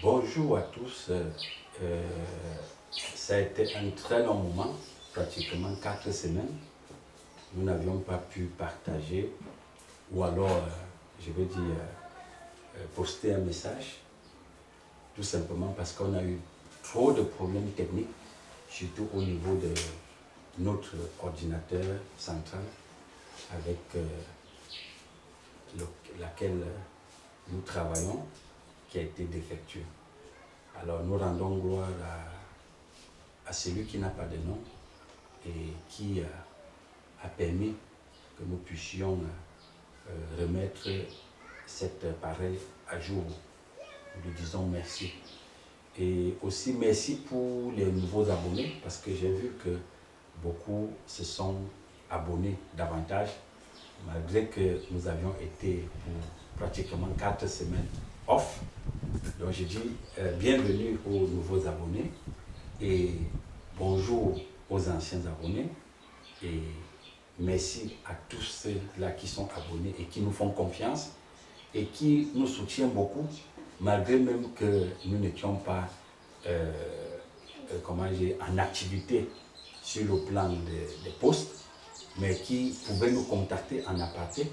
Bonjour à tous. Ça a été un très long moment, pratiquement 4 semaines. Nous n'avions pas pu partager ou alors, je veux dire, poster un message, tout simplement parce qu'on a eu trop de problèmes techniques, surtout au niveau de notre ordinateur central avec laquelle nous travaillons, qui a été défectueux. Alors nous rendons gloire à celui qui n'a pas de nom et qui a permis que nous puissions remettre cet appareil à jour. Nous lui disons merci. Et aussi merci pour les nouveaux abonnés, parce que j'ai vu que beaucoup se sont abonnés davantage, malgré que nous avions été pour pratiquement 4 semaines off. Donc je dis bienvenue aux nouveaux abonnés et bonjour aux anciens abonnés et merci à tous ceux-là qui sont abonnés et qui nous font confiance et qui nous soutiennent beaucoup, malgré même que nous n'étions pas en activité sur le plan des posts, mais qui pouvaient nous contacter en aparté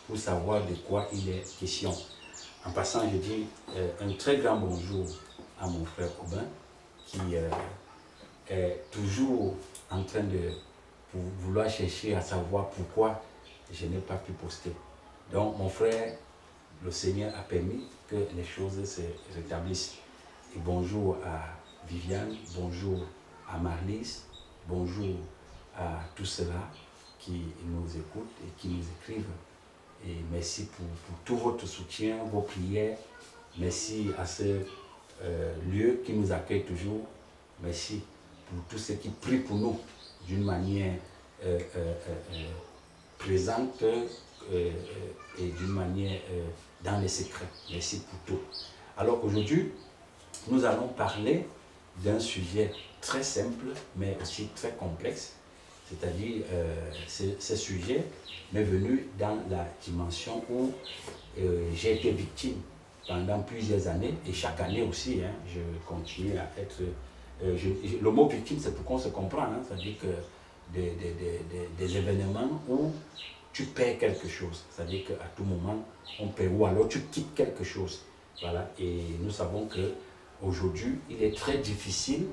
pour savoir de quoi il est question. En passant, je dis un très grand bonjour à mon frère Aubin, qui est toujours en train de vouloir chercher à savoir pourquoi je n'ai pas pu poster. Donc, mon frère, le Seigneur a permis que les choses se rétablissent. Et bonjour à Viviane, bonjour à Marlise, bonjour à tous ceux-là qui nous écoutent et qui nous écrivent. Et merci pour tout votre soutien, vos prières. Merci à ce lieu qui nous accueille toujours. Merci pour tous ceux qui prient pour nous d'une manière présente et d'une manière dans les secrets. Merci pour tout. Alors aujourd'hui, nous allons parler d'un sujet très simple, mais aussi très complexe. C'est-à-dire, ce sujet m'est venu dans la dimension où j'ai été victime pendant plusieurs années, et chaque année aussi, je continue à être... le mot victime, c'est pour qu'on se comprenne, c'est-à-dire que des événements où tu perds quelque chose, c'est-à-dire qu'à tout moment, on perd, ou alors tu quittes quelque chose. Voilà, et nous savons qu'aujourd'hui, il est très difficile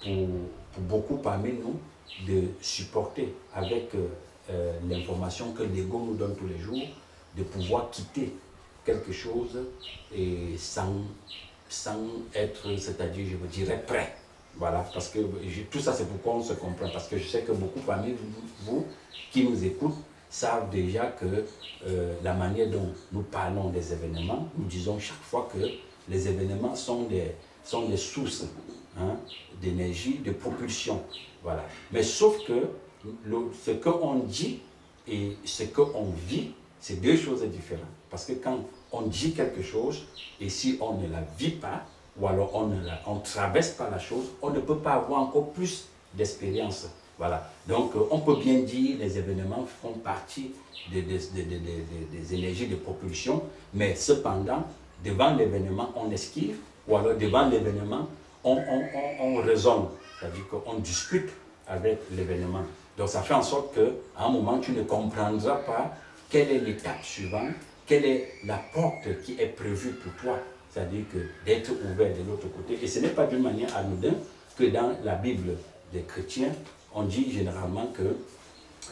pour beaucoup parmi nous de supporter avec l'information que l'ego nous donne tous les jours, de pouvoir quitter quelque chose et sans être, c'est-à-dire, je vous dirais, prêt. Voilà, parce que tout ça, c'est pourquoi on se comprend, parce que je sais que beaucoup parmi vous qui nous écoutent savent déjà que la manière dont nous parlons des événements, nous disons chaque fois que les événements sont des sources d'énergie, de propulsion. Voilà. Mais sauf que ce qu'on dit et ce qu'on vit, c'est deux choses différentes. Parce que quand on dit quelque chose, et si on ne la vit pas, ou alors on ne traverse pas la chose, on ne peut pas avoir encore plus d'expérience. Voilà. Donc on peut bien dire les événements font partie des énergies de propulsion, mais cependant, devant l'événement, on esquive, ou alors devant l'événement, on raisonne, c'est-à-dire qu'on discute avec l'événement. Donc ça fait en sorte qu'à un moment, tu ne comprendras pas quelle est l'étape suivante, quelle est la porte qui est prévue pour toi, c'est-à-dire que d'être ouvert de l'autre côté. Et ce n'est pas d'une manière anodine que dans la Bible des chrétiens, on dit généralement que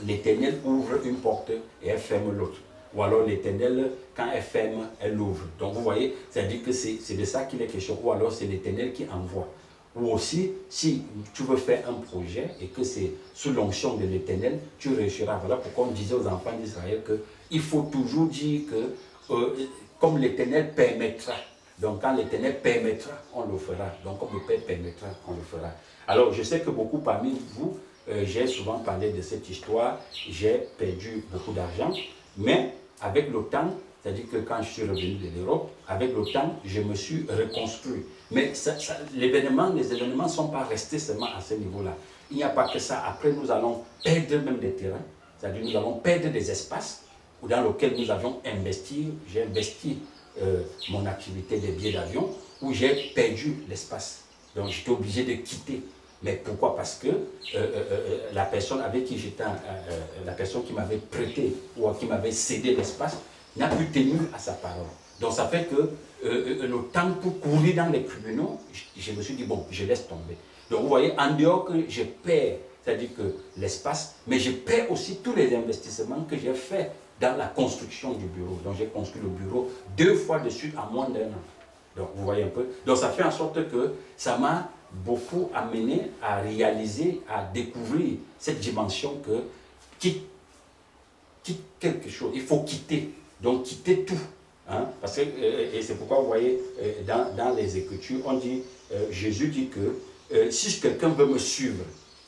l'Éternel ouvre une porte et elle ferme l'autre. Ou alors l'Éternel, quand elle ferme, elle l'ouvre. Donc vous voyez, c'est-à-dire que c'est de ça qu'il est question. Ou alors c'est l'Éternel qui envoie. Ou aussi, si tu veux faire un projet et que c'est sous l'onction de l'Éternel, tu réussiras. Voilà pourquoi on disait aux enfants d'Israël qu'il faut toujours dire que comme l'Éternel permettra. Donc quand l'Éternel permettra, on le fera. Donc comme le Père permettra, on le fera. Alors je sais que beaucoup parmi vous, j'ai souvent parlé de cette histoire, j'ai perdu beaucoup d'argent, mais avec le temps, c'est-à-dire que quand je suis revenu de l'Europe, avec le temps, je me suis reconstruit. Mais les événements ne sont pas restés seulement à ce niveau-là. Il n'y a pas que ça. Après, nous allons perdre même des terrains, c'est-à-dire nous allons perdre des espaces dans lesquels nous avions investi. J'ai investi mon activité des billets d'avion, où j'ai perdu l'espace. Donc j'étais obligé de quitter. Mais pourquoi? Parce que la personne avec qui j'étais, la personne qui m'avait prêté ou qui m'avait cédé l'espace n'a plus tenu à sa parole. Donc ça fait que le temps pour courir dans les tribunaux, je me suis dit, bon, je laisse tomber. Donc vous voyez, en dehors que je perds, c'est-à-dire que l'espace, mais je perds aussi tous les investissements que j'ai faits dans la construction du bureau. Donc j'ai construit le bureau 2 fois de suite en moins d'1 an. Donc vous voyez un peu. Donc ça fait en sorte que ça m'a beaucoup amené à réaliser, à découvrir cette dimension que quitte quelque chose, il faut quitter. Donc quitter tout. Hein, parce que, et c'est pourquoi vous voyez dans les Écritures, on dit, Jésus dit que si quelqu'un veut me suivre,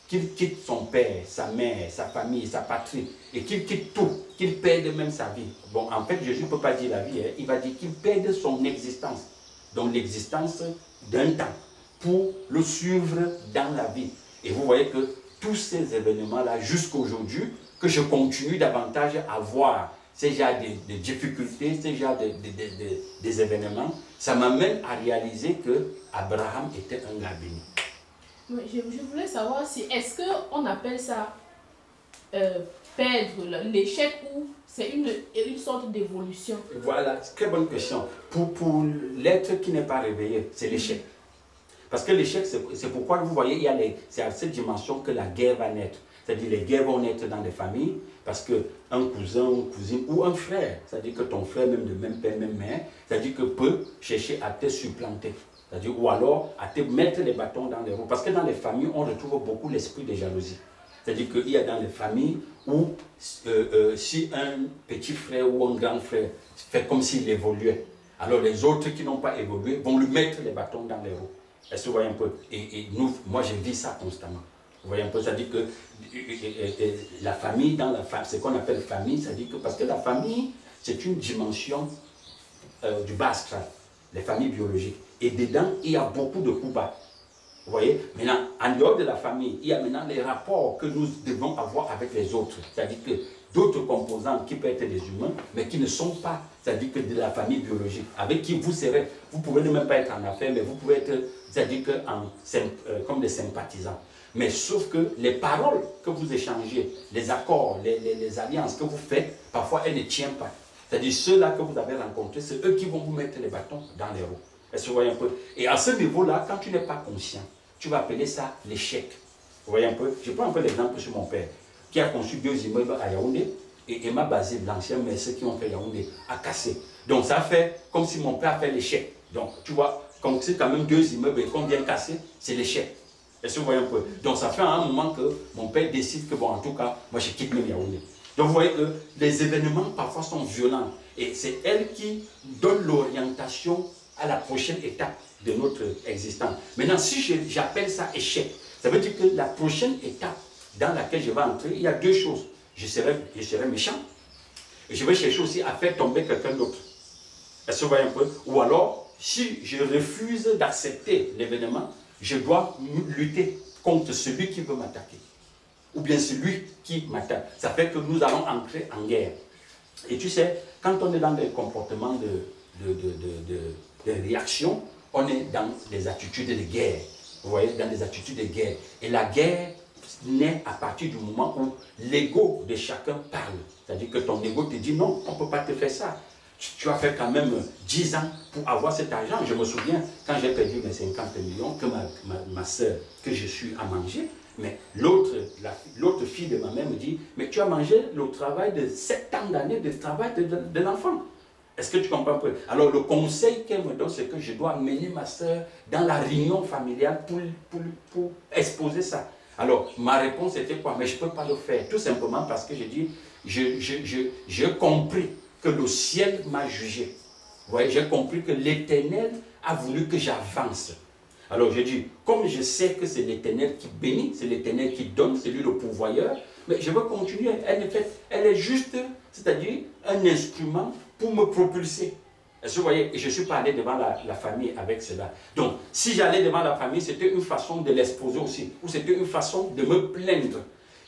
qu'il quitte son père, sa mère, sa famille, sa patrie, et qu'il quitte tout, qu'il perde même sa vie. Bon, en fait, Jésus ne peut pas dire la vie, hein, il va dire qu'il perde son existence, donc l'existence d'un temps, pour le suivre dans la vie. Et vous voyez que tous ces événements-là, jusqu'à aujourd'hui, que je continue davantage à voir ces genres de difficultés, ces genres des événements, ça m'amène à réaliser que Abraham était un gars béni. Je voulais savoir si, est-ce qu'on appelle ça perdre l'échec ou c'est une sorte d'évolution? Voilà, très bonne question. Pour l'être qui n'est pas réveillé, c'est l'échec. Parce que l'échec, c'est pourquoi vous voyez, c'est à cette dimension que la guerre va naître. C'est-à-dire les guerres vont naître dans des familles, parce qu'un cousin, une cousine ou un frère, c'est-à-dire que ton frère, même de même père, même mère, c'est-à-dire que peut chercher à te supplanter. C'est-à-dire, ou alors à te mettre les bâtons dans les roues. Parce que dans les familles, on retrouve beaucoup l'esprit de jalousie. C'est-à-dire qu'il y a dans les familles où si un petit frère ou un grand frère fait comme s'il évoluait, alors les autres qui n'ont pas évolué vont lui mettre les bâtons dans les roues. Est-ce que vous voyez un peu? Et nous, moi, je vis ça constamment. Vous voyez un peu, ça dit que la famille, dans la famille, ce qu'on appelle famille, ça dit que parce que la famille, c'est une dimension du bas astral, les familles biologiques. Et dedans, il y a beaucoup de coups bas. Vous voyez? Maintenant, en dehors de la famille, il y a maintenant les rapports que nous devons avoir avec les autres. C'est-à-dire que d'autres composants qui peuvent être des humains, mais qui ne sont pas, c'est-à-dire que de la famille biologique, avec qui vous serez, vous pouvez ne même pas être en affaires, mais vous pouvez être, c'est-à-dire que comme des sympathisants. Mais sauf que les paroles que vous échangez, les accords, les alliances que vous faites, parfois elles ne tiennent pas. C'est-à-dire ceux-là que vous avez rencontrés, c'est eux qui vont vous mettre les bâtons dans les roues. Est-ce que vous voyez un peu? Et à ce niveau-là, quand tu n'es pas conscient, tu vas appeler ça l'échec. Vous voyez un peu? Je prends un peu l'exemple sur mon père, qui a conçu 2 immeubles à Yaoundé, et Emma Basé, l'ancien maître qui ont fait Yaoundé, a cassé. Donc ça fait comme si mon père a fait l'échec. Donc tu vois, comme c'est quand même 2 immeubles et qu'on vient casser, c'est l'échec. Est-ce que vous voyez un peu? Donc ça fait à un moment que mon père décide que, bon, en tout cas, moi je quitte même Yaoundé. Donc vous voyez que les événements parfois sont violents. Et c'est elle qui donne l'orientation à la prochaine étape de notre existence. Maintenant, si j'appelle ça échec, ça veut dire que la prochaine étape dans laquelle je vais entrer, il y a 2 choses. Je serai méchant, et je vais chercher aussi à faire tomber quelqu'un d'autre. Est-ce que vous voyez un peu? Ou alors, si je refuse d'accepter l'événement, je dois lutter contre celui qui veut m'attaquer. Ou bien celui qui m'attaque. Ça fait que nous allons entrer en guerre. Et tu sais, quand on est dans des comportements de réaction, on est dans des attitudes de guerre. Vous voyez, dans des attitudes de guerre. Et la guerre naît à partir du moment où l'ego de chacun parle. C'est-à-dire que ton ego te dit non, on ne peut pas te faire ça. Tu as fait quand même 10 ans pour avoir cet argent. Je me souviens, quand j'ai perdu mes 50 millions, que ma soeur, que je suis à manger, mais l'autre fille de ma mère me dit, mais tu as mangé le travail de 7 ans d'années de travail de l'enfant. Est-ce que tu comprends un peu? Alors le conseil qu'elle me donne, c'est que je dois amener ma soeur dans la réunion familiale pour exposer ça. Alors ma réponse était quoi? Mais je ne peux pas le faire. Tout simplement parce que j'ai dit, j'ai compris que le ciel m'a jugé. Vous voyez, j'ai compris que l'Éternel a voulu que j'avance. Alors je dis, comme je sais que c'est l'Éternel qui bénit, c'est l'Éternel qui donne, c'est lui le pourvoyeur, mais je veux continuer. Elle est juste, c'est-à-dire un instrument pour me propulser. Est-ce que vous voyez? Et je ne suis pas allé devant la famille avec cela. Donc, si j'allais devant la famille, c'était une façon de l'exposer aussi, ou c'était une façon de me plaindre.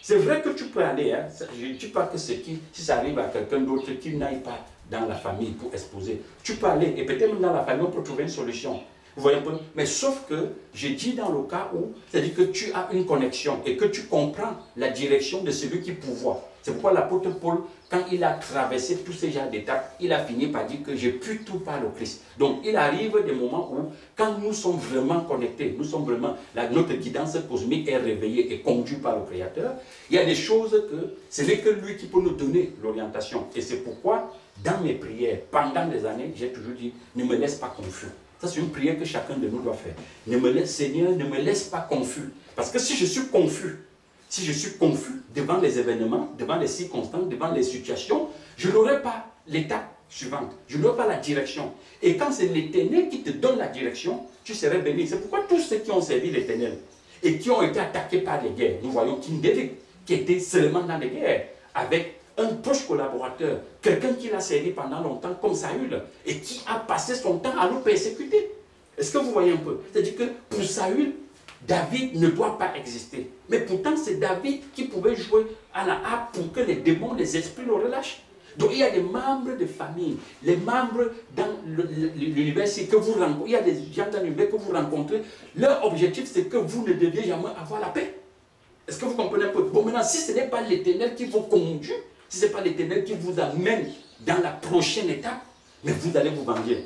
C'est vrai que tu peux aller, hein. Je ne dis pas que si ça arrive à quelqu'un d'autre, qu'il n'aille pas dans la famille pour exposer. Tu peux aller, et peut-être même dans la famille, on peut trouver une solution. Vous voyez un peu? Mais sauf que, j'ai dit dans le cas où, c'est-à-dire que tu as une connexion et que tu comprends la direction de celui qui pourvoit. C'est pourquoi l'apôtre Paul, quand il a traversé tous ces genres d'étapes, il a fini par dire que j'ai pu tout par le Christ. Donc, il arrive des moments où, quand nous sommes vraiment connectés, nous sommes vraiment, notre guidance cosmique est réveillée et conduite par le Créateur, il y a des choses que ce n'est que lui qui peut nous donner l'orientation. Et c'est pourquoi, dans mes prières, pendant des années, j'ai toujours dit, ne me laisse pas confus. Ça, c'est une prière que chacun de nous doit faire. Seigneur, ne me laisse pas confus. Parce que si je suis confus devant les événements, devant les circonstances, devant les situations, je n'aurai pas l'étape suivante. Je n'aurai pas la direction. Et quand c'est l'Éternel qui te donne la direction, tu serais béni. C'est pourquoi tous ceux qui ont servi l'Éternel et qui ont été attaqués par les guerres, nous voyons King David, qui était seulement dans les guerres, avec un proche collaborateur, quelqu'un qui l'a servi pendant longtemps comme Saül, et qui a passé son temps à le persécuter. Est-ce que vous voyez un peu? C'est-à-dire que pour Saül, David ne doit pas exister. Mais pourtant, c'est David qui pouvait jouer à la harpe pour que les démons, les esprits le relâchent. Donc il y a des membres de famille, les membres dans l'univers que vous rencontrez, il y a des gens dans l'univers que vous rencontrez, leur objectif c'est que vous ne deviez jamais avoir la paix. Est-ce que vous comprenez un peu? Bon, maintenant, si ce n'est pas l'Éternel qui vous conduit, si ce n'est pas l'Éternel qui vous amène dans la prochaine étape, mais vous allez vous venger.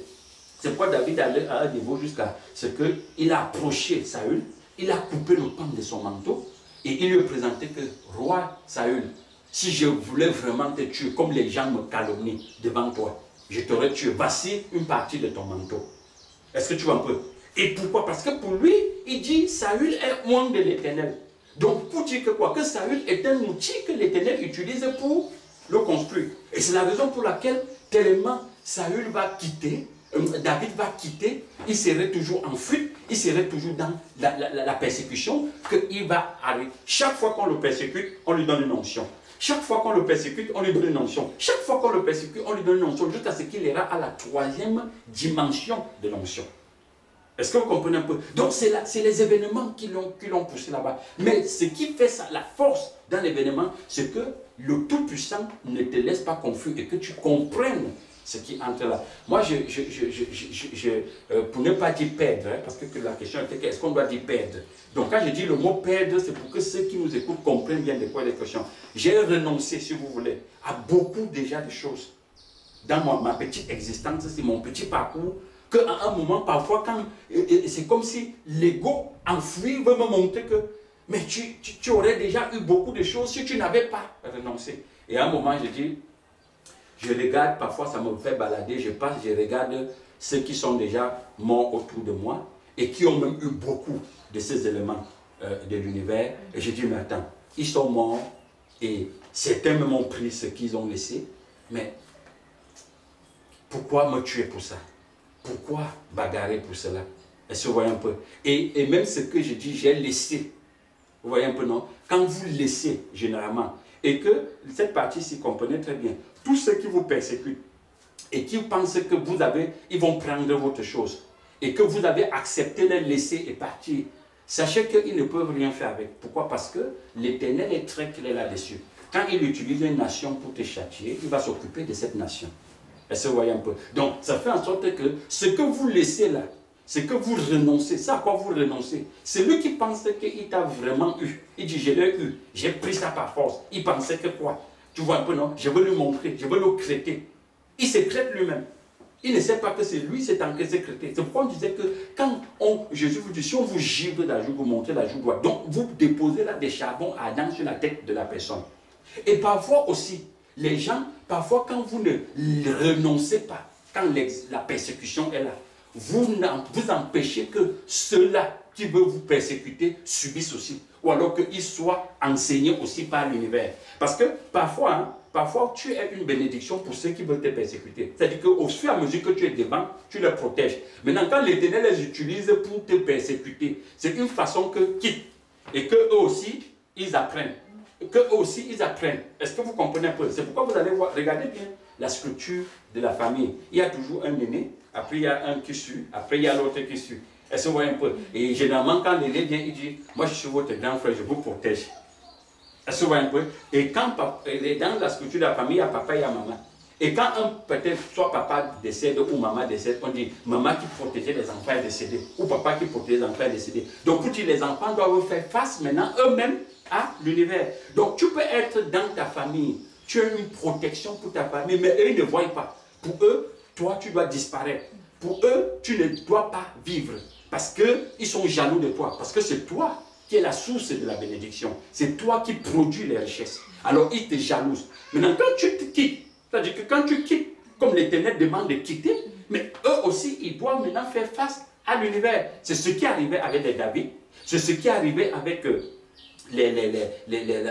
C'est pourquoi David allait à un niveau jusqu'à ce qu'il a approché Saül, il a coupé le pan de son manteau et il lui a présenté que, roi Saül, si je voulais vraiment te tuer, comme les gens me calomnient devant toi, je t'aurais tué. Voici une partie de ton manteau. Est-ce que tu vois un peu? Et pourquoi? Parce que pour lui, il dit, Saül est loin de l'Éternel. Donc, pour dire que quoi? Que Saül est un outil que l'Éternel utilise pour le construire. Et c'est la raison pour laquelle, tellement Saül va quitter, David va quitter, il serait toujours en fuite, il serait toujours dans la persécution, qu'il va arriver. Chaque fois qu'on le persécute, on lui donne une onction. Chaque fois qu'on le persécute, on lui donne une onction. Chaque fois qu'on le persécute, on lui donne une onction, jusqu'à ce qu'il ira à la 3e dimension de l'onction. Est-ce que vous comprenez un peu? Donc c'est les événements qui l'ont poussé là-bas. Mais ce qui fait ça, la force dans l'événement, c'est que le Tout-Puissant ne te laisse pas confus et que tu comprennes ce qui entre là. Moi, pour ne pas dire perdre, hein, parce que la question était est-ce qu'on doit dire perdre? Donc quand je dis le mot perdre, c'est pour que ceux qui nous écoutent comprennent bien de quoi il est question. J'ai renoncé, si vous voulez, à beaucoup déjà de choses. Dans ma petite existence, c'est mon petit parcours, qu'à un moment, parfois, c'est comme si l'ego enfoui veut me montrer que mais tu aurais déjà eu beaucoup de choses si tu n'avais pas renoncé. Et à un moment, je dis, je regarde, parfois ça me fait balader, je passe, je regarde ceux qui sont déjà morts autour de moi et qui ont même eu beaucoup de ces éléments de l'univers. Et je dis, mais attends, ils sont morts et certains même ont pris ce qu'ils ont laissé, mais pourquoi me tuer pour ça? Pourquoi bagarrer pour cela? Est-ce que vous voyez un peu? Et même ce que je dis, j'ai laissé. Vous voyez un peu, non? Quand vous laissez, généralement, et que cette partie-ci, comprenez très bien, tous ceux qui vous persécutent et qui pensent que ils vont prendre votre chose et que vous avez accepté de les laisser et partir, sachez qu'ils ne peuvent rien faire avec. Pourquoi? Parce que l'Éternel est très clair là-dessus. Quand il utilise une nation pour te châtier, il va s'occuper de cette nation. Est-ce que vous voyez un peu? Donc, ça fait en sorte que ce que vous laissez là, ce que vous renoncez, c'est à quoi vous renoncez. C'est lui qui pensait qu'il t'a vraiment eu. Il dit, je l'ai eu, j'ai pris ça par force. Il pensait que quoi? Tu vois un peu, non? Je veux lui montrer, je veux le crêter. Il se crête lui-même. Il ne sait pas que c'est lui, c'est en train de se crêter. C'est pourquoi on disait que quand Jésus vous dit, si on vous givre la joue, vous montrez la joue droite, donc vous déposez là des charbons ardents sur la tête de la personne. Et parfois aussi, les gens, parfois quand vous ne renoncez pas, quand la persécution est là, vous empêchez que ceux-là qui veulent vous persécuter subissent aussi. Ou alors qu'ils soient enseignés aussi par l'univers. Parce que parfois, tu es une bénédiction pour ceux qui veulent te persécuter. C'est-à-dire qu'au fur et à mesure que tu es devant, tu les protèges. Maintenant, quand l'Éternel les utilise pour te persécuter, c'est une façon que quitte. Et qu'eux aussi, ils apprennent. Est-ce que vous comprenez un peu? C'est pourquoi vous allez voir, regardez bien la structure de la famille. Il y a toujours un aîné, après il y a un qui suit, après il y a l'autre qui suit. Est-ce que vous voyez un peu? Et généralement, quand l'aîné vient, il dit, moi je suis votre grand frère, je vous protège. Est-ce que vous voyez un peu? Et dans la structure de la famille, il y a papa et il y a maman. Et quand peut-être soit papa décède ou maman décède, on dit maman qui protégeait les enfants est décédée, ou papa qui protégeait les enfants est décédé. Donc les enfants doivent faire face maintenant eux-mêmes à l'univers. Donc tu peux être dans ta famille, tu as une protection pour ta famille, mais eux ils ne voient pas. Pour eux, toi tu dois disparaître. Pour eux, tu ne dois pas vivre. Parce qu'ils sont jaloux de toi. Parce que c'est toi qui es la source de la bénédiction. C'est toi qui produis les richesses. Alors ils te jalousent. Maintenant, quand tu te quittes, c'est-à-dire que quand tu quittes, comme l'Éternel demande de quitter, mais eux aussi, ils doivent maintenant faire face à l'univers. C'est ce qui arrivait avec les David. C'est ce qui arrivait avec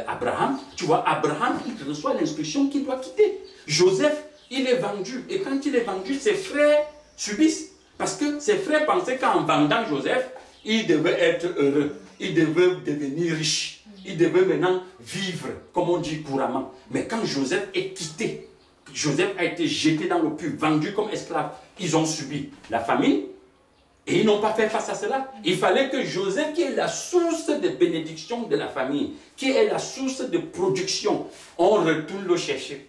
Abraham. Tu vois, Abraham, il reçoit l'instruction qu'il doit quitter. Joseph, il est vendu. Et quand il est vendu, ses frères subissent. Parce que ses frères pensaient qu'en vendant Joseph, il devait être heureux. Il devait devenir riche. Il devait maintenant vivre, comme on dit couramment. Mais quand Joseph est quitté, Joseph a été jeté dans le puits, vendu comme esclave. Ils ont subi la famine et ils n'ont pas fait face à cela. Il fallait que Joseph, qui est la source de bénédiction de la famille, qui est la source de production, on retourne le chercher.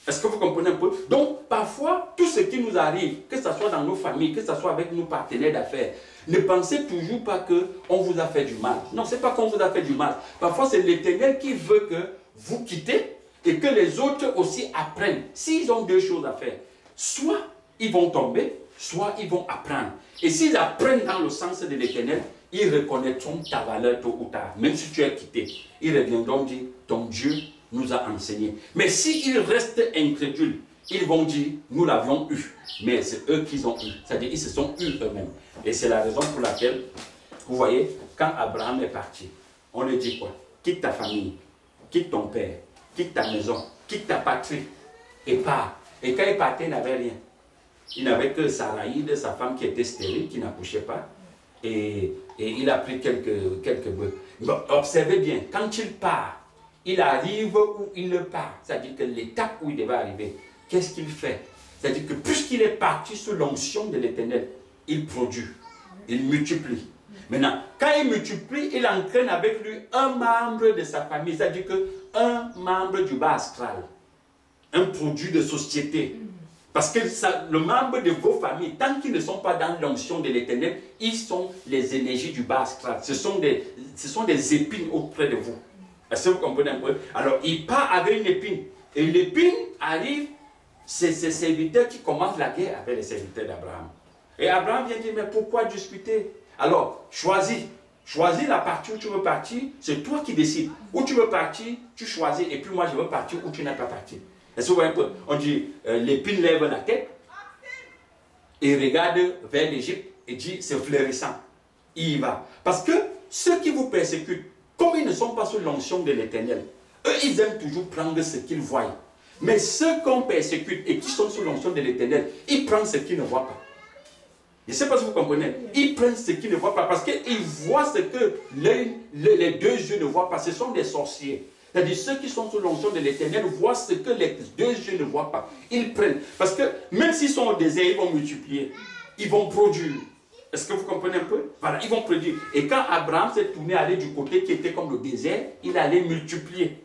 Est-ce que vous comprenez un peu? Donc, parfois, tout ce qui nous arrive, que ce soit dans nos familles, que ce soit avec nos partenaires d'affaires, ne pensez toujours pas qu'on vous a fait du mal. Non, ce n'est pas qu'on vous a fait du mal. Parfois, c'est l'Éternel qui veut que vous quittez et que les autres aussi apprennent. S'ils ont deux choses à faire, soit ils vont tomber, soit ils vont apprendre. Et s'ils apprennent dans le sens de l'Éternel, ils reconnaîtront ta valeur tôt ou tard. Même si tu es quitté, ils reviendront dire, ton Dieu nous a enseigné. Mais s'ils restent incrédules, ils vont dire, nous l'avions eu. Mais c'est eux qui ont eu. C'est-à-dire, ils se sont eus eux-mêmes. Et c'est la raison pour laquelle, vous voyez, quand Abraham est parti, on lui dit quoi? Quitte ta famille, quitte ton père, quitte ta maison, quitte ta patrie, et pars. Et quand il partait, il n'avait rien. Il n'avait que Saraïde, sa femme qui était stérile, qui n'accouchait pas. Et il a pris quelques bœufs. Bon, observez bien, quand il part, il arrive où il part. C'est-à-dire que l'étape où il devait arriver, qu'est-ce qu'il fait? C'est-à-dire que puisqu'il est parti sous l'onction de l'Éternel, il produit, il multiplie. Maintenant, quand il multiplie, il entraîne avec lui un membre de sa famille, c'est-à-dire qu'un membre du bas astral, un produit de société. Parce que le membre de vos familles, tant qu'ils ne sont pas dans l'onction de l'Éternel, ils sont les énergies du bas astral. Ce sont des épines auprès de vous. Est-ce que vous comprenez un peu? Alors, il part avec une épine. Et l'épine arrive, c'est ses serviteurs qui commencent la guerre avec les serviteurs d'Abraham. Et Abraham vient dire, mais pourquoi discuter? Alors, choisis la partie où tu veux partir, c'est toi qui décides. Où tu veux partir, tu choisis. Et puis moi, je veux partir où tu n'es pas parti. Est-ce que vous voyez un peu? On dit, l'épine lève la tête et regarde vers l'Égypte et dit, c'est fleurissant. Il y va. Parce que ceux qui vous persécutent, comme ils ne sont pas sous l'onction de l'Éternel, eux, ils aiment toujours prendre ce qu'ils voient. Mais ceux qu'on persécute et qui sont sous l'onction de l'Éternel, ils prennent ce qu'ils ne voient pas. Je ne sais pas si vous comprenez. Ils prennent ce qu'ils ne voient pas parce qu'ils voient ce que les deux yeux ne voient pas. Ce sont des sorciers. C'est-à-dire ceux qui sont sous l'onction de l'Éternel voient ce que les deux yeux ne voient pas. Ils prennent. Parce que même s'ils sont au désert, ils vont multiplier. Ils vont produire. Est-ce que vous comprenez un peu? Voilà, ils vont produire. Et quand Abraham s'est tourné aller du côté qui était comme le désert, il allait multiplier.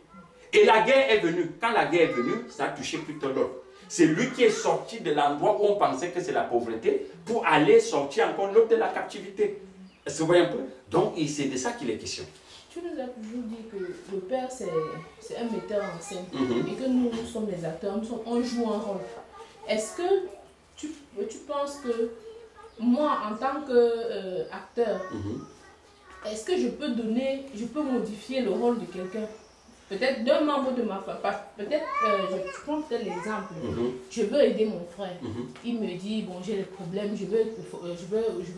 Et la guerre est venue. Quand la guerre est venue, ça a touché plutôt l'autre. C'est lui qui est sorti de l'endroit où on pensait que c'est la pauvreté pour aller sortir encore l'autre de la captivité. Est-ce que vous voyez un peu? Donc, c'est de ça qu'il est question. Tu nous as toujours dit que le Père, c'est un metteur en scène et que nous sommes les acteurs, on joue un rôle. Est-ce que tu penses que moi, en tant qu'acteur, est-ce que je peux modifier le rôle de quelqu'un? Peut-être d'un membre de ma famille, peut-être, je prends peut-être l'exemple, je veux aider mon frère, il me dit, bon j'ai des problèmes, je veux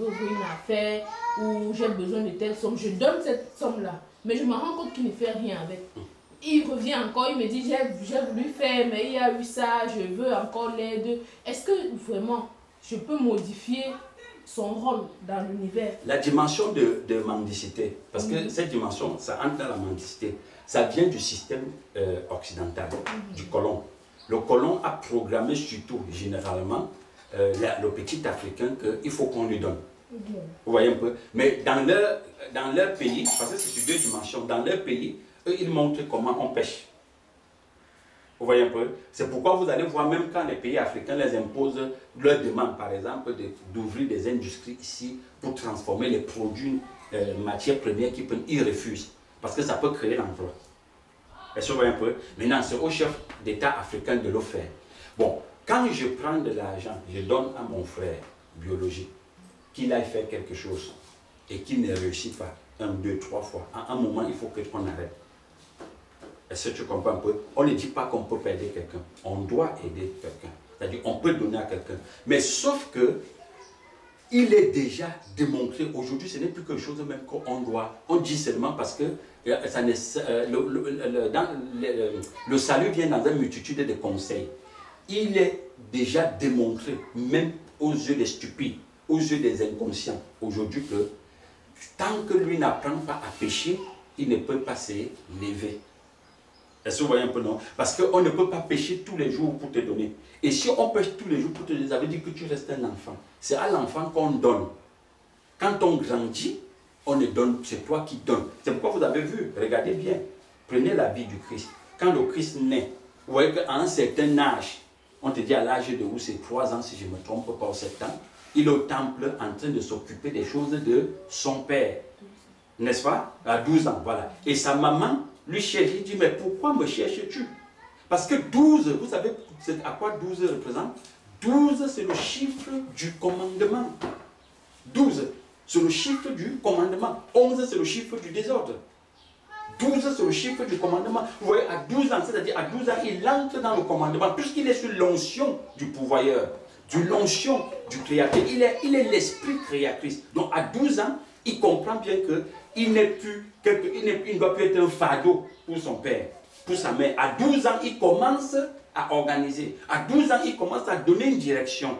ouvrir une affaire, ou j'ai besoin de telle somme, je donne cette somme-là, mais je me rends compte qu'il ne fait rien avec. Il revient encore, il me dit, j'ai voulu faire, mais il y a eu ça, je veux encore l'aide. Est-ce que vraiment, je peux modifier son rôle dans l'univers? La dimension de mendicité, parce que cette dimension, ça entre dans la mendicité. Ça vient du système occidental, du colon. Le colon a programmé surtout, généralement, le petit Africain qu'il faut qu'on lui donne. Vous voyez un peu? Mais dans leur pays, parce que c'est sur deux dimensions, dans leur pays, eux, ils montrent comment on pêche. Vous voyez un peu? C'est pourquoi vous allez voir, même quand les pays africains les imposent leur demande, par exemple, d'ouvrir des industries ici pour transformer les produits, matières premières ils refusent. Parce que ça peut créer l'emploi. Est-ce que vous voyez un peu? Maintenant, c'est au chef d'État africain de le faire. Bon, quand je prends de l'argent, je donne à mon frère biologique qu'il aille faire quelque chose et qu'il ne réussit pas, 1, 2, 3 fois, à un moment, il faut qu'on arrête. Est-ce que tu comprends un peu? On ne dit pas qu'on peut pas aider quelqu'un. On doit aider quelqu'un. C'est-à-dire qu'on peut donner à quelqu'un. Mais sauf que il est déjà démontré. Aujourd'hui, ce n'est plus quelque chose même qu'on doit. On dit seulement parce que ça le salut vient dans une multitude de conseils. Il est déjà démontré, même aux yeux des stupides, aux yeux des inconscients, aujourd'hui, que tant que lui n'apprend pas à pécher, il ne peut pas se lever. Est-ce que vous voyez un peu, non? Parce qu'on ne peut pas pécher tous les jours pour te donner. Et si on pêche tous les jours pour te donner, ça veut dire que tu restes un enfant. C'est à l'enfant qu'on donne. Quand on grandit, on ne donne, c'est toi qui donnes. C'est pourquoi vous avez vu, regardez bien, prenez la vie du Christ. Quand le Christ naît, vous voyez qu'à un certain âge, on te dit à l'âge de où c'est 3 ans, si je ne me trompe pas, 7 ans, il est au temple en train de s'occuper des choses de son père. N'est-ce pas? À 12 ans, voilà. Et sa maman lui cherche, il dit, mais pourquoi me cherches-tu? Parce que 12, vous savez à quoi 12 représente? 12, c'est le chiffre du commandement. 12, c'est le chiffre du commandement. 11, c'est le chiffre du désordre. 12, c'est le chiffre du commandement. Vous voyez, à 12 ans, c'est-à-dire à 12 ans, il entre dans le commandement, puisqu'il est sur l'onction du pourvoyeur, du l'onction du créateur. Il est l'esprit créatrice. Donc à 12 ans, il comprend bien qu'il n'est plus, il ne doit plus être un fardeau pour son père, pour sa mère. À 12 ans, il commence à organiser. À 12 ans, il commence à donner une direction.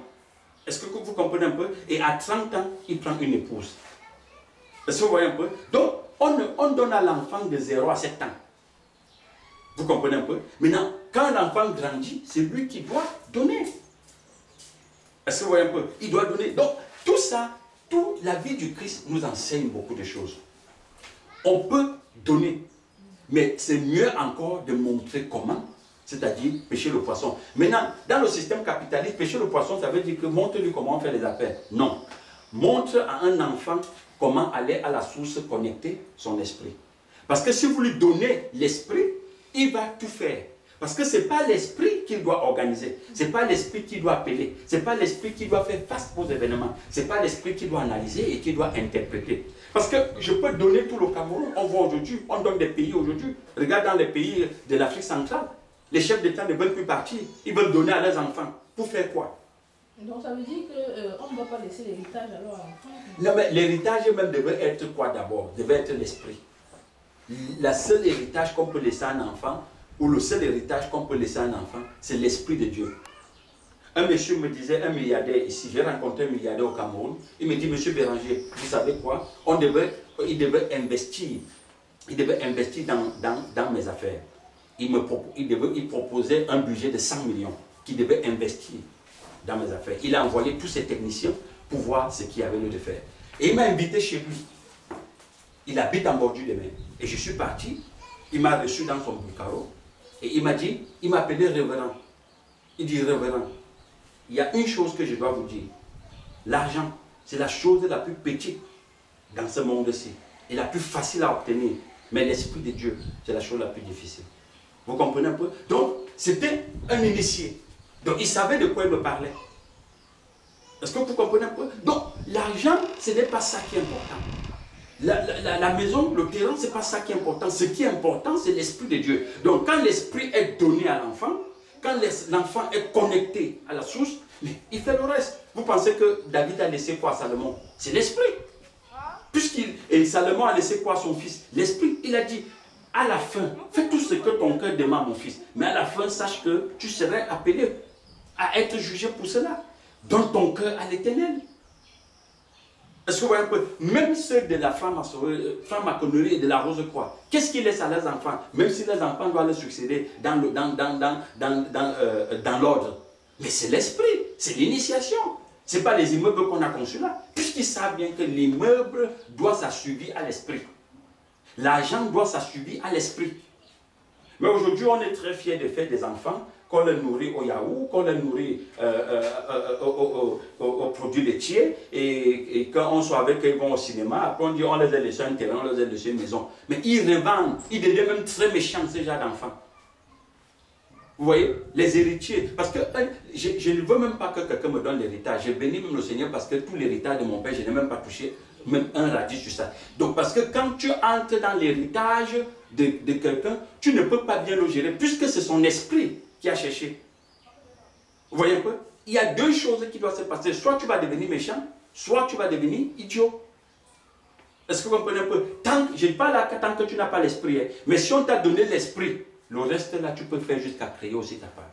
Est-ce que vous comprenez un peu? Et à 30 ans, il prend une épouse. Est-ce que vous voyez un peu? Donc, on donne à l'enfant de 0 à 7 ans. Vous comprenez un peu? Maintenant, quand l'enfant grandit, c'est lui qui doit donner. Est-ce que vous voyez un peu? Il doit donner. Donc, tout ça, toute la vie du Christ nous enseigne beaucoup de choses. On peut donner, mais c'est mieux encore de montrer comment, c'est-à-dire pêcher le poisson. Maintenant, dans le système capitaliste, pêcher le poisson, ça veut dire que montre-lui comment on fait les affaires. Non. Montre à un enfant comment aller à la source, connecter son esprit. Parce que si vous lui donnez l'esprit, il va tout faire. Parce que ce n'est pas l'esprit qu'il doit organiser. Ce n'est pas l'esprit qui doit appeler. Ce n'est pas l'esprit qui doit faire face aux événements. Ce n'est pas l'esprit qui doit analyser et qui doit interpréter. Parce que je peux donner tout le Cameroun. On voit aujourd'hui, on donne des pays aujourd'hui. Regarde dans les pays de l'Afrique centrale. Les chefs d'État ne veulent plus partir. Ils veulent donner à leurs enfants. Pour faire quoi? Donc ça veut dire qu'on ne doit pas laisser l'héritage alors à l'enfant. Non, mais l'héritage même devait être quoi d'abord? Devait être l'esprit. La seule héritage qu'on peut laisser à un enfant, ou le seul héritage qu'on peut laisser à un enfant, c'est l'esprit de Dieu. Un monsieur me disait, un milliardaire ici, j'ai rencontré un milliardaire au Cameroun, il me dit, monsieur Béranger, vous savez quoi? Il devait investir dans mes affaires. Il proposait un budget de 100 millions qu'il devait investir dans mes affaires. Il a envoyé tous ses techniciens pour voir ce qu'il y avait lieu de faire. Et il m'a invité chez lui. Il habite en bordure de mer. Et je suis parti, il m'a reçu dans son bureau. Et il m'a dit, il m'a appelé révérend. Il dit, révérend, il y a une chose que je dois vous dire. L'argent, c'est la chose la plus petite dans ce monde-ci. Et la plus facile à obtenir. Mais l'Esprit de Dieu, c'est la chose la plus difficile. Vous comprenez un peu? Donc, c'était un initié. Donc, il savait de quoi il me parlait. Est-ce que vous comprenez un peu? Donc, l'argent, ce n'est pas ça qui est important. La maison, le terrain, ce n'est pas ça qui est important. Ce qui est important, c'est l'Esprit de Dieu. Donc, quand l'Esprit est donné à l'enfant, quand l'enfant est connecté à la source, il fait le reste. Vous pensez que David a laissé quoi à Salomon? C'est l'Esprit. Et Salomon a laissé quoi à son fils? L'Esprit. Il a dit, à la fin, fais tout ce que ton cœur demande, mon fils. Mais à la fin, sache que tu serais appelé à être jugé pour cela. Donne ton cœur à l'Éternel. Est-ce que vous voyez un peu? Même ceux de la femme à connerie et de la rose-croix, qu'est-ce qu'ils laissent à leurs enfants? Même si les enfants doivent leur succéder dans l'ordre. Mais c'est l'esprit, c'est l'initiation. Ce n'est pas les immeubles qu'on a conçus là. Puisqu'ils savent bien que l'immeuble doit s'assuivre à l'esprit. L'argent doit s'assuivre à l'esprit. Mais aujourd'hui, on est très fiers de faire des enfants, qu'on les nourrit au yaourt, qu'on les nourrit aux produits laitiers, et quand on soit avec eux, ils vont au cinéma, après on dit on les a laissés un terrain, on les a laissés une maison. Mais ils revendent, ils deviennent même très méchants, ces genre d'enfants. Vous voyez, les héritiers. Parce que je ne veux même pas que quelqu'un me donne l'héritage. J'ai béni même le Seigneur parce que tout l'héritage de mon père, je n'ai même pas touché même un radis sur ça. Donc parce que quand tu entres dans l'héritage de quelqu'un, tu ne peux pas bien le gérer puisque c'est son esprit qui a cherché. Vous voyez un peu? Il y a deux choses qui doivent se passer. Soit tu vas devenir méchant, soit tu vas devenir idiot. Est-ce que vous comprenez un peu? Je ne parle là tant que tu n'as pas l'esprit. Hein. Mais si on t'a donné l'esprit, le reste là, tu peux faire jusqu'à créer aussi ta part.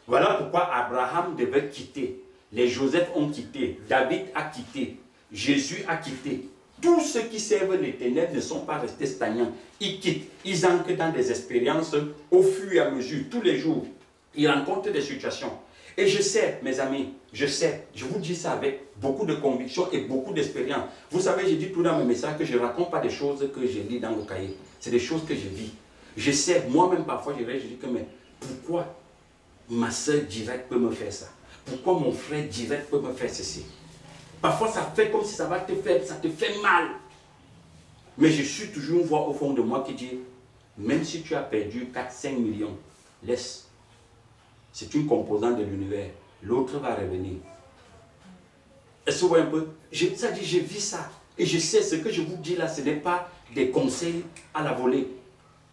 Voilà pourquoi Abraham devait quitter. Les Joseph ont quitté. David a quitté. Jésus a quitté. Tous ceux qui servent l'Éternel ne sont pas restés stagnants. Ils quittent. Ils entrent dans des expériences au fur et à mesure, tous les jours. Ils rencontrent des situations. Et je sais, mes amis, je sais, je vous dis ça avec beaucoup de conviction et beaucoup d'expérience. Vous savez, j'ai dit tout dans mes messages que je ne raconte pas des choses que j'ai lues dans le cahier. C'est des choses que je vis. Je sais, moi-même parfois, je dis que mais pourquoi ma soeur directe peut me faire ça? Pourquoi mon frère direct peut me faire ceci? Parfois, ça fait comme si ça va te faire, ça te fait mal. Mais je suis toujours une voix au fond de moi qui dit, même si tu as perdu 4-5 millions, laisse. C'est une composante de l'univers. L'autre va revenir. Est-ce que vous voyez un peu? Ça dit, je vis ça. Et je sais, ce que je vous dis là, ce n'est pas des conseils à la volée.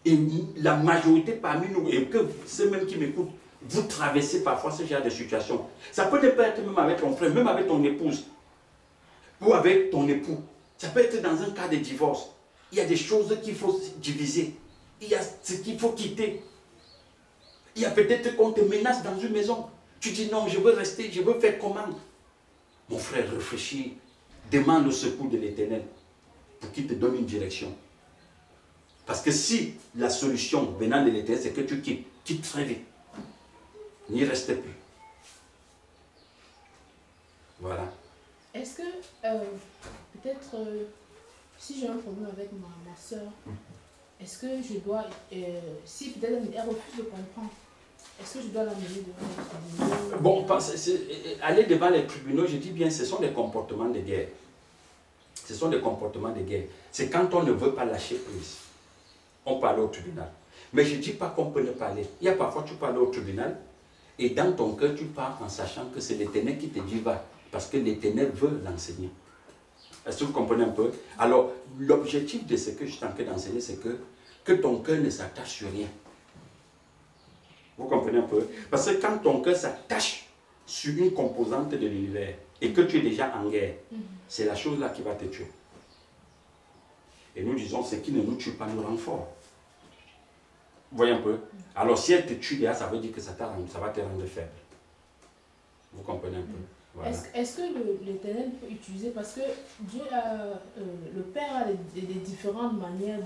Et la majorité parmi nous, et que ceux même qui m'écoutent, vous traversez parfois ce genre de situation. Ça peut ne pas être même avec ton frère, même avec ton épouse, ou avec ton époux. Ça peut être dans un cas de divorce. Il y a des choses qu'il faut diviser. Il y a ce qu'il faut quitter. Il y a peut-être qu'on te menace dans une maison. Tu dis non, je veux rester, je veux faire comment? Mon frère, réfléchis. Demande le secours de l'Éternel pour qu'il te donne une direction. Parce que si la solution venant de l'Éternel, c'est que tu quittes, quitte très vite. N'y reste plus. Voilà. Est-ce que, peut-être, si j'ai un problème avec ma soeur, est-ce que je dois, si peut-être elle refuse de comprendre, est-ce que je dois l'amener devant les tribunaux? Bon, aller devant les tribunaux, je dis bien, ce sont des comportements de guerre. Ce sont des comportements de guerre. C'est quand on ne veut pas lâcher prise. On parle au tribunal. Mais je ne dis pas qu'on peut ne pas aller. Il y a parfois, tu parles au tribunal, et dans ton cœur, tu pars en sachant que c'est l'Éternel qui te dit va. Parce que l'Éternel veut l'enseigner. Est-ce que vous comprenez un peu? Alors, l'objectif de ce que je suis en train d'enseigner, c'est que ton cœur ne s'attache sur rien. Vous comprenez un peu? Parce que quand ton cœur s'attache sur une composante de l'univers et que tu es déjà en guerre, c'est la chose là qui va te tuer. Et nous disons, ce qui ne nous tue pas nous rend fort. Vous voyez un peu? Alors, si elle te tue déjà, ça veut dire que ça va te rendre faible. Vous comprenez un peu? Voilà. Est-ce que l'Éternel peut utiliser, parce que Dieu le Père a des différentes manières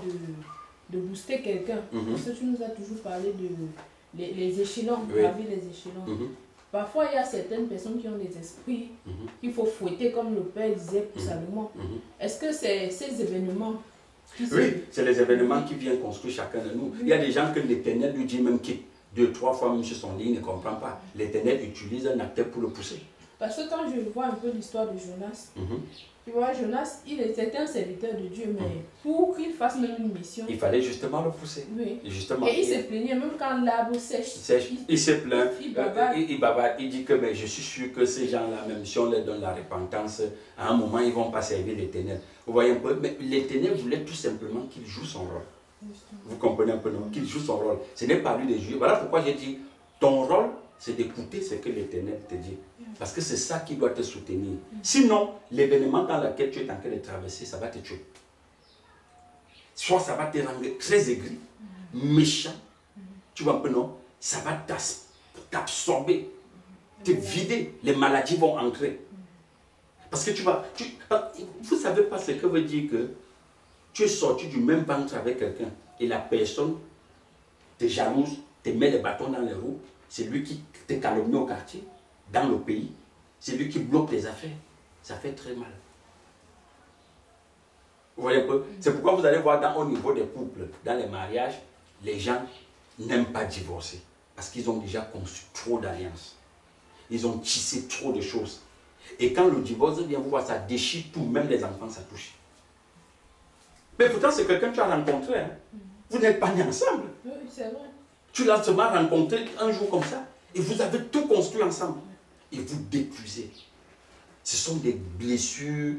de booster quelqu'un. Parce que tu nous as toujours parlé de les échelons, graver les échelons. Parfois, il y a certaines personnes qui ont des esprits qu'il faut fouetter, comme le Père disait pour Salomon. Est-ce que c'est ces événements qui Oui, c'est les événements qui viennent construire chacun de nous. Il y a des gens que l'Éternel lui dit même quitte 2-3 fois même sur son lit, il ne comprend pas. L'Éternel utilise un acteur pour le pousser. Parce que quand je vois un peu l'histoire de Jonas, tu vois, Jonas, c'était un serviteur de Dieu, mais pour qu'il fasse même une mission, il fallait justement le pousser. Oui. Justement. Et il se plaignait, même quand l'arbre sèche. Il se plaint, il bavarde, il dit que mais je suis sûr que ces gens-là, même si on leur donne la repentance, à un moment, ils ne vont pas servir l'Éternel. Vous voyez un peu? Mais l'Éternel voulait tout simplement qu'il joue son rôle. Justement. Vous comprenez un peu, non? Qu'il joue son rôle. Ce n'est pas lui de jouer. Voilà pourquoi j'ai dit, ton rôle, c'est d'écouter ce que l'Éternel te dit. Parce que c'est ça qui doit te soutenir. Sinon, l'événement dans lequel tu es en train de traverser, ça va te tuer. Soit ça va te rendre très aigri, méchant. Tu vois un peu, non? Ça va t'absorber, te vider. Les maladies vont entrer. Parce que vous ne savez pas ce que veut dire que tu es sorti du même ventre avec quelqu'un et la personne te jalouse, te met les bâtons dans les roues. C'est lui qui te calomnie au quartier, dans le pays. C'est lui qui bloque tes affaires. Ça fait très mal. Vous voyez un peu? C'est pourquoi vous allez voir au niveau des couples, dans les mariages, les gens n'aiment pas divorcer parce qu'ils ont déjà construit trop d'alliances. Ils ont tissé trop de choses. Et quand le divorce vient voir, ça déchire tout, même les enfants, ça touche. Mais pourtant, c'est quelqu'un que tu as rencontré. Hein. Vous n'êtes pas nés ensemble. Oui, c'est vrai. Tu l'as seulement rencontré un jour comme ça. Et vous avez tout construit ensemble. Et vous détruisez. Ce sont des blessures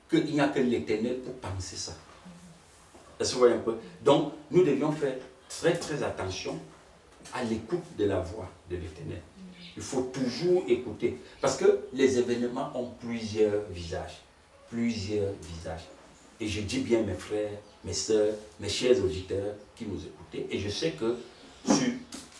qu'il n'y a que l'Éternel pour penser ça. Est-ce que vous voyez un peu? Donc, nous devions faire très très attention à l'écoute de la voix de l'Éternel. Il faut toujours écouter. Parce que les événements ont plusieurs visages. Plusieurs visages. Et je dis bien mes frères, mes soeurs, mes chers auditeurs qui nous écoutez. Et je sais que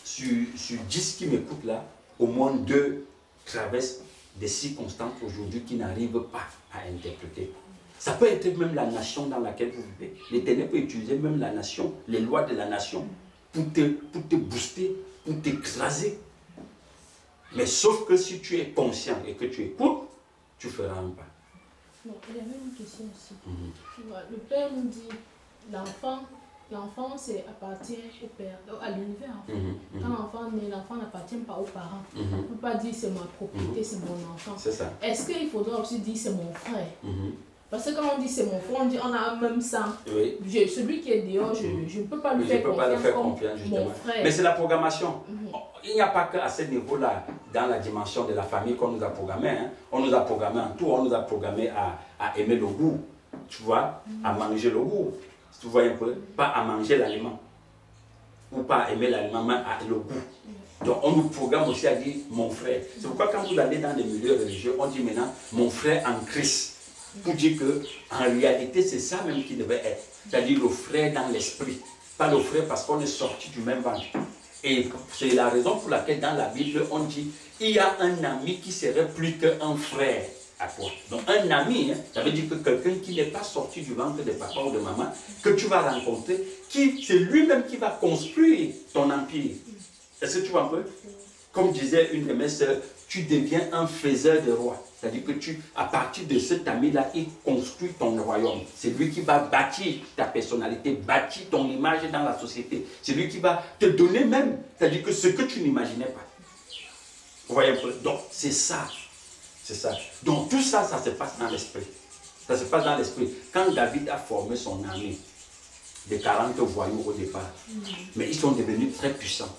sur 10 qui m'écoutent là, au moins 2 traversent des circonstances aujourd'hui qui n'arrivent pas à interpréter. Ça peut être même la nation dans laquelle vous vivez. L'Éternel peut utiliser même la nation, les lois de la nation, pour te booster, pour t'écraser. Mais sauf que si tu es conscient et que tu écoutes, tu feras un pas. Non, il y avait une question aussi. Tu vois, le Père nous dit, l'enfant appartient au Père, à l'univers. Quand l'enfant naît, l'enfant n'appartient pas aux parents. On ne peut pas dire c'est ma propriété, c'est mon enfant. C'est ça. Est-ce qu'il faudra aussi dire c'est mon frère? Parce que quand on dit c'est mon frère, on dit on a un même sang. Oui. Celui qui est dehors, je ne peux pas lui faire confiance comme mon frère. Mais c'est la programmation. Il n'y a pas qu'à ce niveau-là, dans la dimension de la famille qu'on nous a programmé. Hein. On nous a programmé en tout, on nous a programmé à aimer le goût, tu vois, à manger le goût. Tu vois un peu, pas à manger l'aliment. Ou pas à aimer l'aliment, mais à le goût. Donc on nous programme aussi à dire mon frère. C'est pourquoi quand vous allez dans les milieux religieux, on dit maintenant mon frère en Christ. Pour dire qu'en réalité, c'est ça même qui devait être. C'est-à-dire le frère dans l'esprit. Pas le frère parce qu'on est sorti du même ventre. Et c'est la raison pour laquelle dans la Bible, on dit il y a un ami qui serait plus qu'un frère à toi. Donc un ami, hein, ça veut dire que quelqu'un qui n'est pas sorti du ventre de papa ou de maman, que tu vas rencontrer, c'est lui-même qui va construire ton empire. Est-ce que tu vois un peu? Comme disait une de mes sœurs, tu deviens un faiseur de rois. C'est-à-dire que à partir de cet ami-là, il construit ton royaume. C'est lui qui va bâtir ta personnalité, bâtir ton image dans la société. C'est lui qui va te donner même, c'est-à-dire que ce que tu n'imaginais pas. Vous voyez un peu? Donc, c'est ça. C'est ça. Donc, tout ça, ça se passe dans l'esprit. Ça se passe dans l'esprit. Quand David a formé son armée de 40 voyous au départ, mais ils sont devenus très puissants.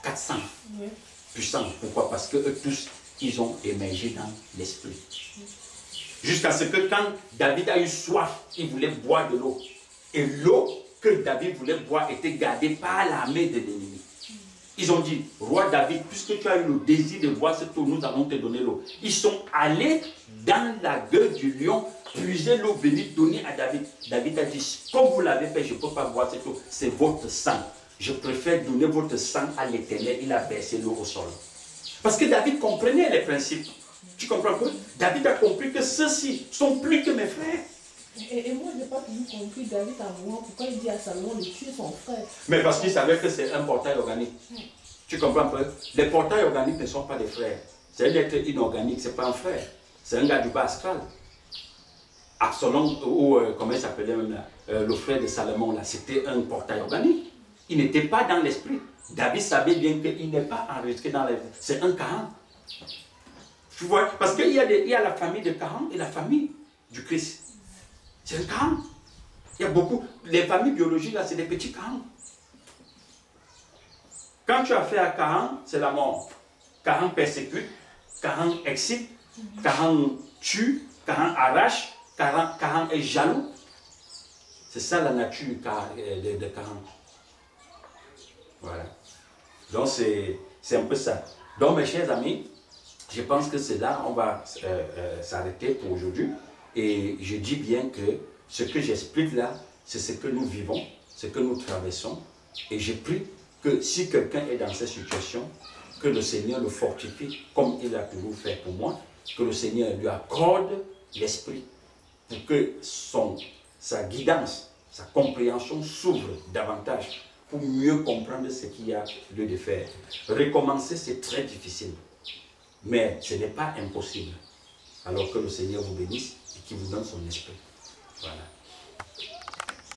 400. Puissants. Pourquoi? Parce que eux tous, ils ont émergé dans l'esprit. Jusqu'à ce que quand David a eu soif, il voulait boire de l'eau. Et l'eau que David voulait boire était gardée par l'armée de l'ennemi. Ils ont dit, roi David, puisque tu as eu le désir de boire cette eau, nous allons te donner l'eau. Ils sont allés dans la gueule du lion, puiser l'eau bénite, donner à David. David a dit, comme vous l'avez fait, je ne peux pas boire cette eau, c'est votre sang. Je préfère donner votre sang à l'Éternel. Il a versé l'eau au sol. Parce que David comprenait les principes. Tu comprends que David a compris que ceux-ci sont plus que mes frères. Et moi, je n'ai pas toujours compris David à moi. Pourquoi il dit à Salomon de tuer son frère? Mais parce qu'il savait que c'est un portail organique. Tu comprends un peu? Les portails organiques ne sont pas des frères. C'est un être inorganique, ce n'est pas un frère. C'est un gars du bas astral. Absalom, ou comment il s'appelait même là, le frère de Salomon, là, c'était un portail organique. Il n'était pas dans l'esprit. David savait bien qu'il n'est pas enregistré dans l'esprit. C'est un Cahan. Tu vois? Parce qu'il y a la famille de Cahan et la famille du Christ. C'est un Cahan. Il y a beaucoup. Les familles biologiques, là, c'est des petits Cahan. Quand tu as fait à Cahan, c'est la mort. Cahan persécute, Cahan excite, Cahan tue, Cahan arrache, Cahan est jaloux. C'est ça la nature de Cahan. Voilà. Donc c'est un peu ça. Donc mes chers amis, je pense que c'est là on va s'arrêter pour aujourd'hui. Et je dis bien que ce que j'explique là, c'est ce que nous vivons, ce que nous traversons. Et je prie que si quelqu'un est dans cette situation, que le Seigneur le fortifie comme il a toujours fait pour moi, que le Seigneur lui accorde l'esprit pour que sa guidance, sa compréhension s'ouvre davantage pour mieux comprendre ce qu'il y a lieu de faire. Recommencer, c'est très difficile, mais ce n'est pas impossible. Alors que le Seigneur vous bénisse et qu'il vous donne son esprit. Voilà.